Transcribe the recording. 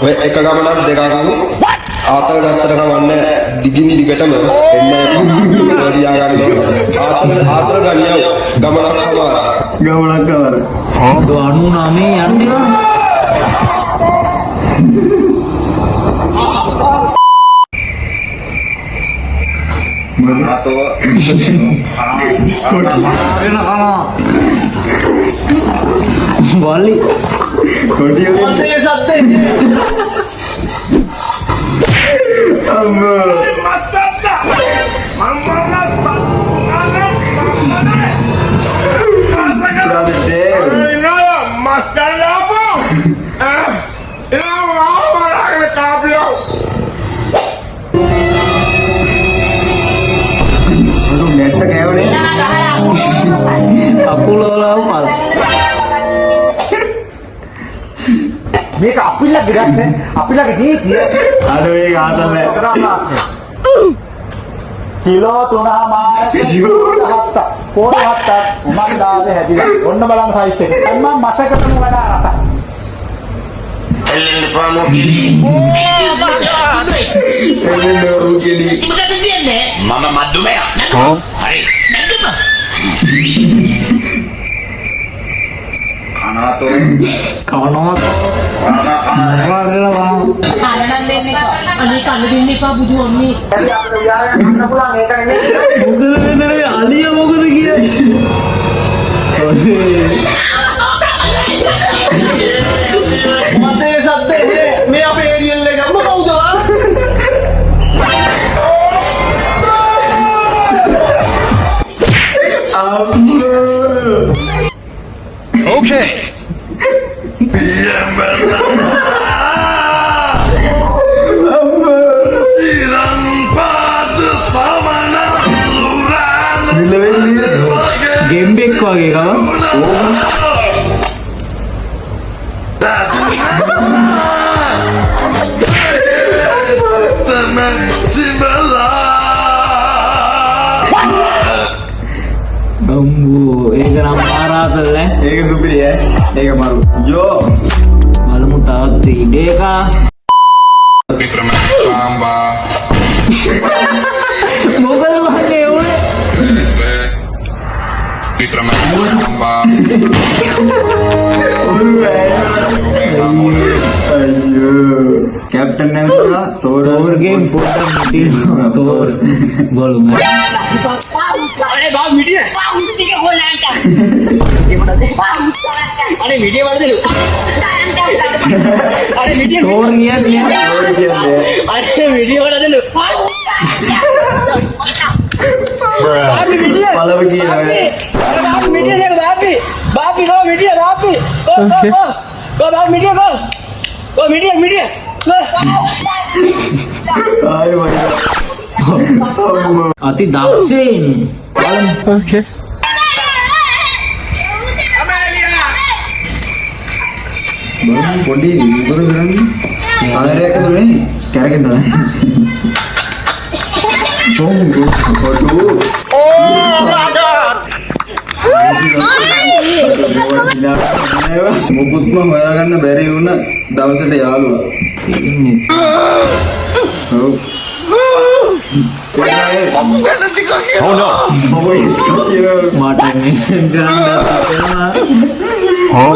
ඔය එක ගමනක් දෙකක් ආතල් ගත්තට කවන්නේ දිගින් දිගටම එන්න තියා ගන්න ආතල් ගන්නේ ගමනක් කවර හා 99 යන්නේ atau balik aku lo mal මේක අපිලා ගිරන්නේ අපිලා ගේ කිය aduh ini ngatal කිලෝ 3මාරක පොර හත්තක් මම දාවේ හැදිලා ඔන්න බලන්න සයිස් එක දැන් මම මසකටම වඩා රසයි එල්ලෙන්න පාමෝ කිලි මොකද තියන්නේ මම මද්දුමයා හරි නැද්දම Kanato kawan Kanan din ni Ani kan din ni pa buju ammi. alia මොකද කියන්නේ මතේ සද්දේ මේ අපේ ඒරියල් එක මොකවුද okay game back වගේ කව Bambu, ඒක නම් මාරාතල් ඈ. ඒක සුපිරි ඈ. ඒක මරු. යෝ. බලමු තවත් ඉඩ එක. මොකද වහන්නේ උනේ? අයියෝ. කැප්ටන් නැමතුලා තෝර game පොඩ්ඩක් මිටිනවා. තෝර බලමු. अरे बाप media Mesti ke bolan kan. अरे मीडिया वाले दे अरे मीडिया තෝර කියන්නේ अरे मीडिया वाला दे बाप मीडिया පළව කියනවා अरे बाप मीडिया देख बाप गो मीडिया बाप गो बाप मीडिया गो मीडिया मीडिया ආයි මයියා අති දක්ෂයින් බලමු. okay බලමු පොඩි මොකද කරන්නේ ආයෙත් ඇතුලේ කැරගෙන මුකුත්ම හොයාගන්න බැරි වුණ දවසට යාළුවා ඉන්නේ. ඔව් Oh no මට මෙසෙන් ගන්න අපේනවා. Oh,